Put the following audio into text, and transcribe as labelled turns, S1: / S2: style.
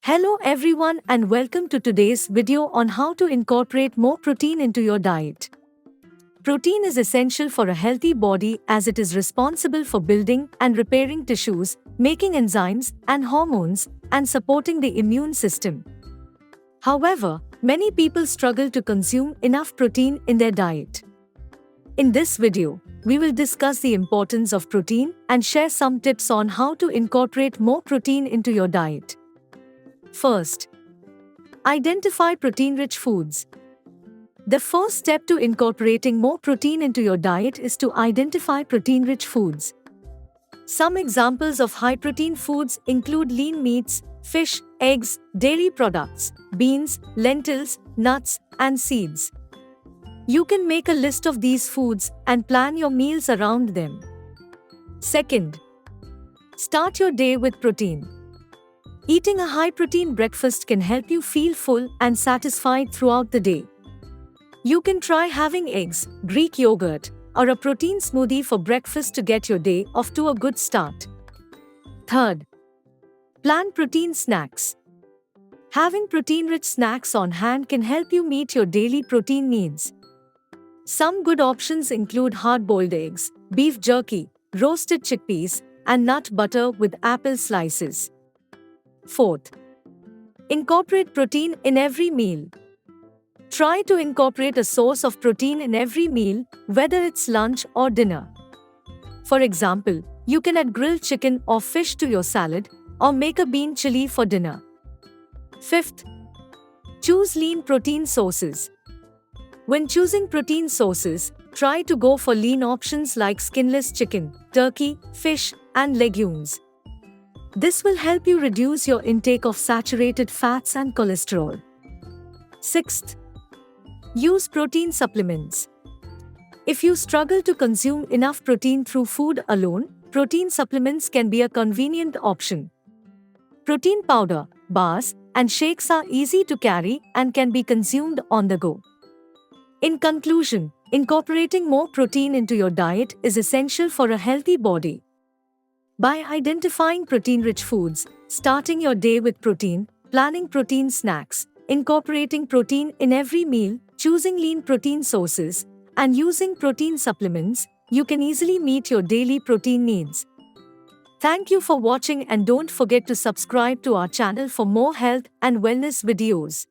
S1: Hello everyone and welcome to today's video on how to incorporate more protein into your diet. Protein is essential for a healthy body as it is responsible for building and repairing tissues, making enzymes and hormones, and supporting the immune system. However, many people struggle to consume enough protein in their diet. In this video, we will discuss the importance of protein and share some tips on how to incorporate more protein into your diet. First, identify protein-rich foods. The first step to incorporating more protein into your diet is to identify protein-rich foods. Some examples of high-protein foods include lean meats, fish, eggs, dairy products, beans, lentils, nuts, and seeds. You can make a list of these foods and plan your meals around them. Second, start your day with protein. Eating a high-protein breakfast can help you feel full and satisfied throughout the day. You can try having eggs, Greek yogurt, or a protein smoothie for breakfast to get your day off to a good start. Third, plan protein snacks. Having protein-rich snacks on hand can help you meet your daily protein needs. Some good options include hard-boiled eggs, beef jerky, roasted chickpeas, and nut butter with apple slices. Fourth, incorporate protein in every meal. Try to incorporate a source of protein in every meal, whether it's lunch or dinner. For example, you can add grilled chicken or fish to your salad, or make a bean chili for dinner. Fifth, choose lean protein sources. When choosing protein sources, try to go for lean options like skinless chicken, turkey, fish, and legumes. This will help you reduce your intake of saturated fats and cholesterol. Sixth, use protein supplements. If you struggle to consume enough protein through food alone, protein supplements can be a convenient option. Protein powder, bars, and shakes are easy to carry and can be consumed on the go. In conclusion, incorporating more protein into your diet is essential for a healthy body. By identifying protein-rich foods, starting your day with protein, planning protein snacks, incorporating protein in every meal, choosing lean protein sources, and using protein supplements, you can easily meet your daily protein needs. Thank you for watching and don't forget to subscribe to our channel for more health and wellness videos.